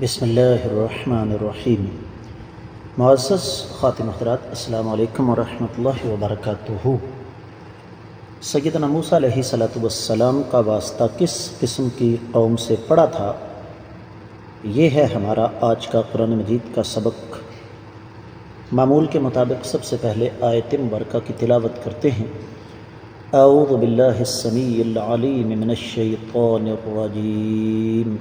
بسم اللہ الرحمن الرحیم۔ معزز خاتم حضرات، السلام علیکم ورحمۃ اللہ وبرکاتہ۔ سیدنا موسیٰ علیہ السلام کا واسطہ کس قسم کی قوم سے پڑا تھا، یہ ہے ہمارا آج کا قرآن مجید کا سبق۔ معمول کے مطابق سب سے پہلے آیت مبارکہ کی تلاوت کرتے ہیں۔ اعوذ باللہ السمیع العلیم من الشیطان الرجیم۔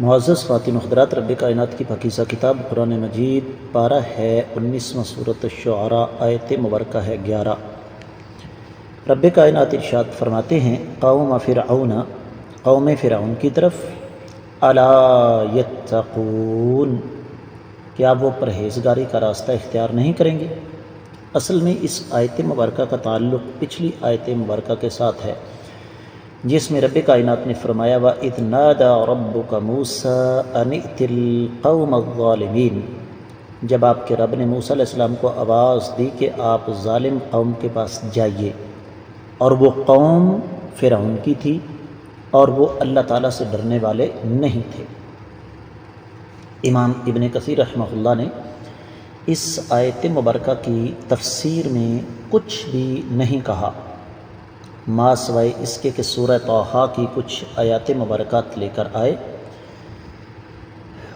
معزز خواتین و حضرات، رب کائنات کی پاکیزہ کتاب قرآن مجید پارہ ہے 19واں سورۃ الشعراء، آیت مبارکہ ہے 11۔ رب کائنات ارشاد فرماتے ہیں قوم فرعون کی طرف، الا یتقون، کیا وہ پرہیزگاری کا راستہ اختیار نہیں کریں گے؟ اصل میں اس آیت مبارکہ کا تعلق پچھلی آیت مبارکہ کے ساتھ ہے، جس میں رب کائنات نے فرمایا وَإِذْ نَادَى رَبُّكَ مُوسَىٰ أَنِ ائْتِ الْقَوْمَ الظَّالِمِينَ، جب آپ کے رب نے موسیٰ علیہ السلام کو آواز دی کہ آپ ظالم قوم کے پاس جائیے، اور وہ قوم فرعون کی تھی اور وہ اللہ تعالیٰ سے ڈرنے والے نہیں تھے۔ امام ابن کثیر رحمہ اللہ نے اس آیت مبارکہ کی تفسیر میں کچھ بھی نہیں کہا ما سوائے اس کے کہ سورہ طٰہٰ کی کچھ آیات مبارکات لے کر آئے،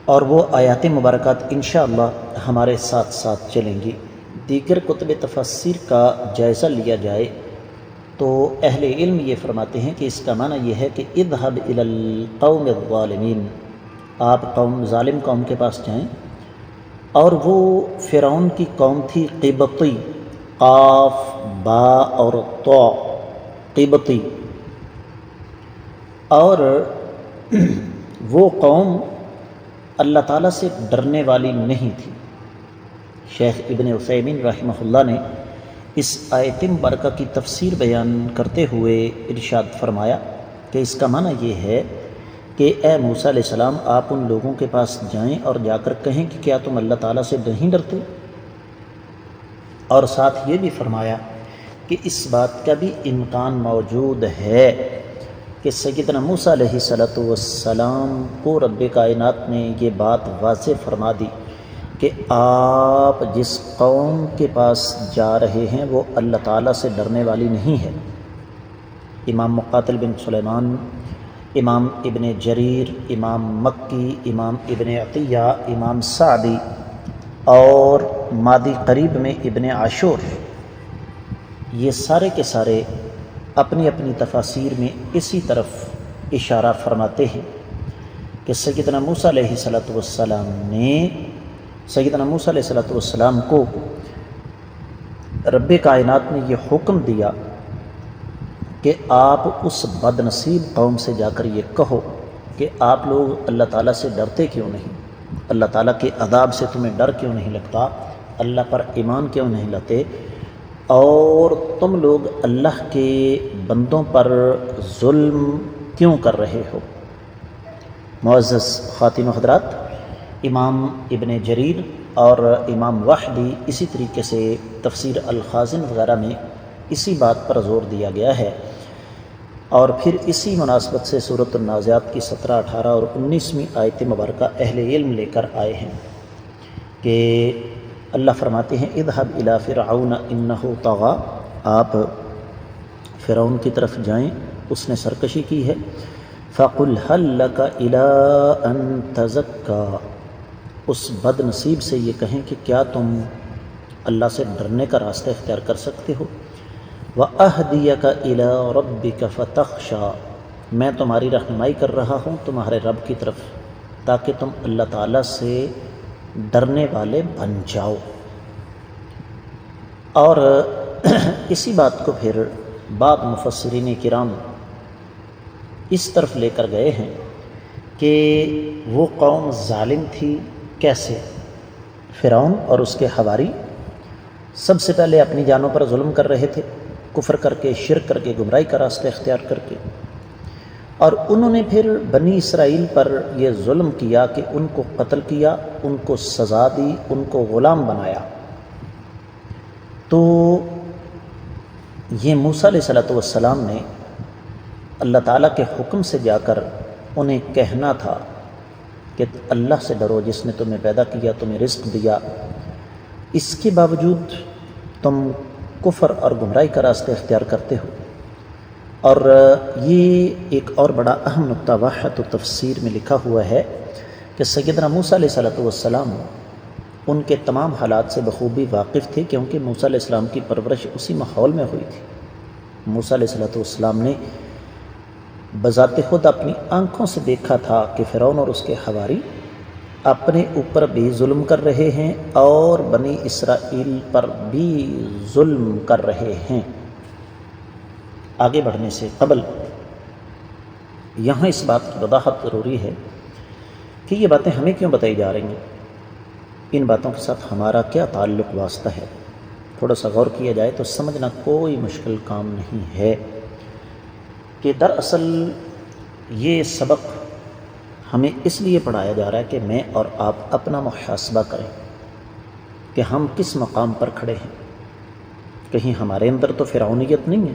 اور وہ آیات مبارکات انشاءاللہ ہمارے ساتھ ساتھ چلیں گی۔ دیگر کتب تفسیر کا جائزہ لیا جائے تو اہل علم یہ فرماتے ہیں کہ اس کا معنی یہ ہے کہ اذهب الى القوم الظالمین، آپ ظالم قوم کے پاس جائیں، اور وہ فرعون کی قوم تھی قبطی، قاف با اور طا، قبطی، اور وہ قوم اللہ تعالیٰ سے ڈرنے والی نہیں تھی۔ شیخ ابن عثیمین رحمہ اللہ نے اس آیت مبارکہ کی تفسیر بیان کرتے ہوئے ارشاد فرمایا کہ اس کا معنی یہ ہے کہ اے موسیٰ علیہ السلام، آپ ان لوگوں کے پاس جائیں اور جا کر کہیں کہ کیا تم اللہ تعالیٰ سے نہیں ڈرتے؟ اور ساتھ یہ بھی فرمایا کہ اس بات کا بھی امکان موجود ہے کہ سیدنا موسیٰ علیہ السلام کو رب کائنات نے یہ بات واضح فرما دی کہ آپ جس قوم کے پاس جا رہے ہیں وہ اللہ تعالیٰ سے ڈرنے والی نہیں ہے۔ امام مقاتل بن سلیمان، امام ابن جریر، امام مکی، امام ابن عطیہ، امام سعدی اور مادی قریب میں ابن عاشور، یہ سارے کے سارے اپنی اپنی تفاسیر میں اسی طرف اشارہ فرماتے ہیں کہ سیدنا موسیٰ علیہ السلام نے سیدنا موسیٰ علیہ السلام کو رب کائنات نے یہ حکم دیا کہ آپ اس بد نصیب قوم سے جا کر یہ کہو کہ آپ لوگ اللہ تعالیٰ سے ڈرتے کیوں نہیں، اللہ تعالیٰ کے عذاب سے تمہیں ڈر کیوں نہیں لگتا، اللہ پر ایمان کیوں نہیں لاتے، اور تم لوگ اللہ کے بندوں پر ظلم کیوں کر رہے ہو۔ معزز خواتین و حضرات، امام ابن جریر اور امام وحدی اسی طریقے سے تفسیر الخازن وغیرہ میں اسی بات پر زور دیا گیا ہے، اور پھر اسی مناسبت سے سورۃ النازعات کی 17، 18 اور 19ویں آیت مبارکہ اہل علم لے کر آئے ہیں کہ اللہ فرماتے ہیں اذهب الى فرعون انه طغى، آپ فرعون کی طرف جائیں، اس نے سرکشی کی ہے، فقل هل لك الى ان تزكى، اس بد نصیب سے یہ کہیں کہ کیا تم اللہ سے ڈرنے کا راستہ اختیار کر سکتے ہو، وَأَهْدِيَكَ إِلَىٰ رَبِّكَ فَتَخْشَىٰ، میں تمہاری رہنمائی کر رہا ہوں تمہارے رب کی طرف تاکہ تم اللہ تعالیٰ سے ڈرنے والے بن جاؤ۔ اور اسی بات کو پھر بعض مفسرین کرام اس طرف لے کر گئے ہیں کہ وہ قوم ظالم تھی کیسے؟ فرعون اور اس کے حواری سب سے پہلے اپنی جانوں پر ظلم کر رہے تھے، کفر کر کے، شرک کر کے، گمراہی کا راستہ اختیار کر کے، اور انہوں نے پھر بنی اسرائیل پر یہ ظلم کیا کہ ان کو قتل کیا، ان کو سزا دی، ان کو غلام بنایا۔ تو یہ موسیٰ علیہ السلام نے اللہ تعالیٰ کے حکم سے جا کر انہیں کہنا تھا کہ اللہ سے ڈرو جس نے تمہیں پیدا کیا، تمہیں رزق دیا، اس کے باوجود تم کفر اور گمراہی کا راستہ اختیار کرتے ہو۔ اور یہ ایک اور بڑا اہم نقطہ واحد تفسیر میں لکھا ہوا ہے کہ سیدنا موسیٰ علیہ السلام ان کے تمام حالات سے بخوبی واقف تھے، کیونکہ موسیٰ علیہ السلام کی پرورش اسی ماحول میں ہوئی تھی۔ موسیٰ علیہ السلام نے بذات خود اپنی آنکھوں سے دیکھا تھا کہ فرعون اور اس کے حواری اپنے اوپر بھی ظلم کر رہے ہیں اور بنی اسرائیل پر بھی ظلم کر رہے ہیں۔ آگے بڑھنے سے قبل یہاں اس بات کی وضاحت ضروری ہے کہ یہ باتیں ہمیں کیوں بتائی جا رہی ہیں، ان باتوں کے ساتھ ہمارا کیا تعلق واسطہ ہے۔ تھوڑا سا غور کیا جائے تو سمجھنا کوئی مشکل کام نہیں ہے کہ دراصل یہ سبق ہمیں اس لیے پڑھایا جا رہا ہے کہ میں اور آپ اپنا محاسبہ کریں کہ ہم کس مقام پر کھڑے ہیں۔ کہیں ہمارے اندر تو فرعونیت نہیں ہے،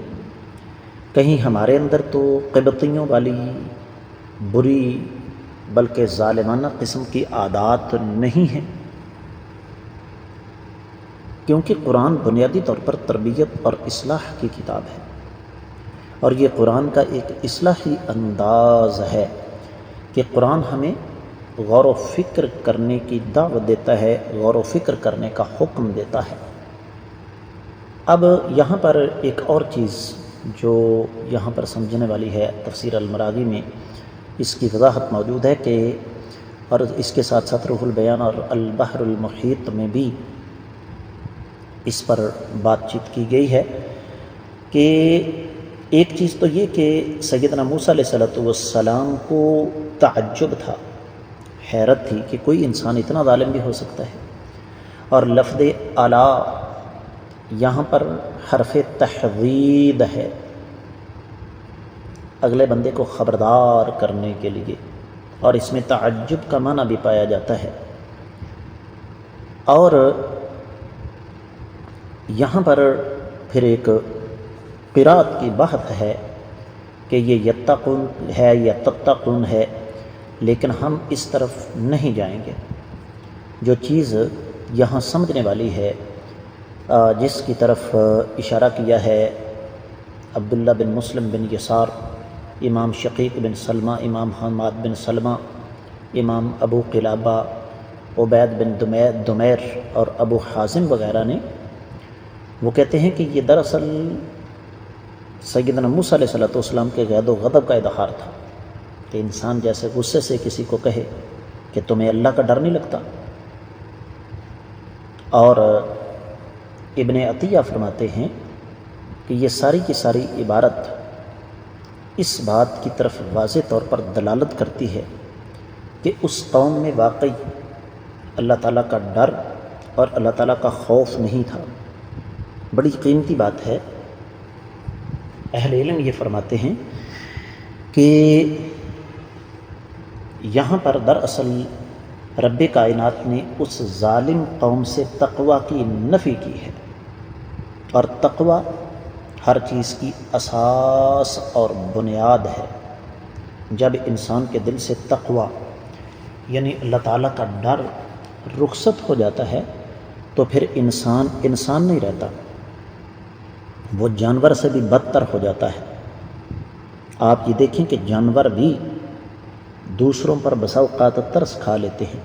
کہیں ہمارے اندر تو قبطیوں والی بری بلکہ ظالمانہ قسم کی عادات نہیں ہیں، کیونکہ قرآن بنیادی طور پر تربیت اور اصلاح کی کتاب ہے، اور یہ قرآن کا ایک اصلاحی انداز ہے کہ قرآن ہمیں غور و فکر کرنے کی دعوت دیتا ہے، غور و فکر کرنے کا حکم دیتا ہے۔ اب یہاں پر ایک اور چیز جو یہاں پر سمجھنے والی ہے، تفسیر المراغی میں اس کی وضاحت موجود ہے کہ، اور اس کے ساتھ ساتھ روح البیان اور البحر المحیط میں بھی اس پر بات چیت کی گئی ہے کہ ایک چیز تو یہ کہ سیدنا موسیٰ علیہ السلام کو تعجب تھا، حیرت تھی کہ کوئی انسان اتنا ظالم بھی ہو سکتا ہے، اور لفظ الا یہاں پر حرف تحوید ہے، اگلے بندے کو خبردار کرنے کے لیے، اور اس میں تعجب کا معنی بھی پایا جاتا ہے۔ اور یہاں پر پھر ایک قرات کی بحث ہے کہ یہ یتقون ہے یا تتقون ہے، لیکن ہم اس طرف نہیں جائیں گے۔ جو چیز یہاں سمجھنے والی ہے، جس کی طرف اشارہ کیا ہے عبداللہ بن مسلم بن یسار، امام شقیق بن سلمہ، امام حماد بن سلمہ، امام ابو قلابہ، عبید بن دمیر اور ابو حازم وغیرہ نے، وہ کہتے ہیں کہ یہ دراصل سیدنا موسیٰ علیہ السلام کے غید و غضب کا اظہار تھا، کہ انسان جیسے غصے سے کسی کو کہے کہ تمہیں اللہ کا ڈر نہیں لگتا۔ اور ابن عطیہ فرماتے ہیں کہ یہ ساری کی ساری عبارت اس بات کی طرف واضح طور پر دلالت کرتی ہے کہ اس قوم میں واقعی اللہ تعالیٰ کا ڈر اور اللہ تعالیٰ کا خوف نہیں تھا۔ بڑی قیمتی بات ہے، اہل علم یہ فرماتے ہیں کہ یہاں پر دراصل رب کائنات نے اس ظالم قوم سے تقوی کی نفی کی ہے، اور تقوی ہر چیز کی اساس اور بنیاد ہے۔ جب انسان کے دل سے تقوی یعنی اللہ تعالیٰ کا ڈر رخصت ہو جاتا ہے تو پھر انسان نہیں رہتا، وہ جانور سے بھی بدتر ہو جاتا ہے۔ آپ یہ دیکھیں کہ جانور بھی دوسروں پر بسا اوقات ترس کھا لیتے ہیں،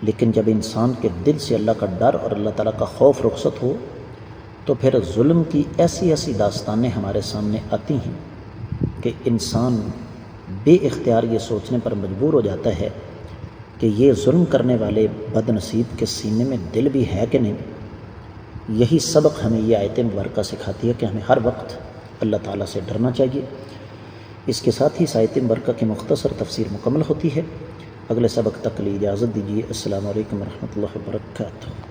لیکن جب انسان کے دل سے اللہ کا ڈر اور اللہ تعالیٰ کا خوف رخصت ہو تو پھر ظلم کی ایسی ایسی داستانیں ہمارے سامنے آتی ہیں کہ انسان بے اختیار یہ سوچنے پر مجبور ہو جاتا ہے کہ یہ ظلم کرنے والے بد نصیب کے سینے میں دل بھی ہے کہ نہیں۔ یہی سبق ہمیں یہ آیت مبارکہ سکھاتی ہے کہ ہمیں ہر وقت اللہ تعالیٰ سے ڈرنا چاہیے۔ اس کے ساتھ ہی اس آیت مبارکہ کی مختصر تفسیر مکمل ہوتی ہے۔ اگلے سبق تک کے لیے اجازت دیجیے۔ السلام علیکم ورحمۃ اللہ وبرکاتہ۔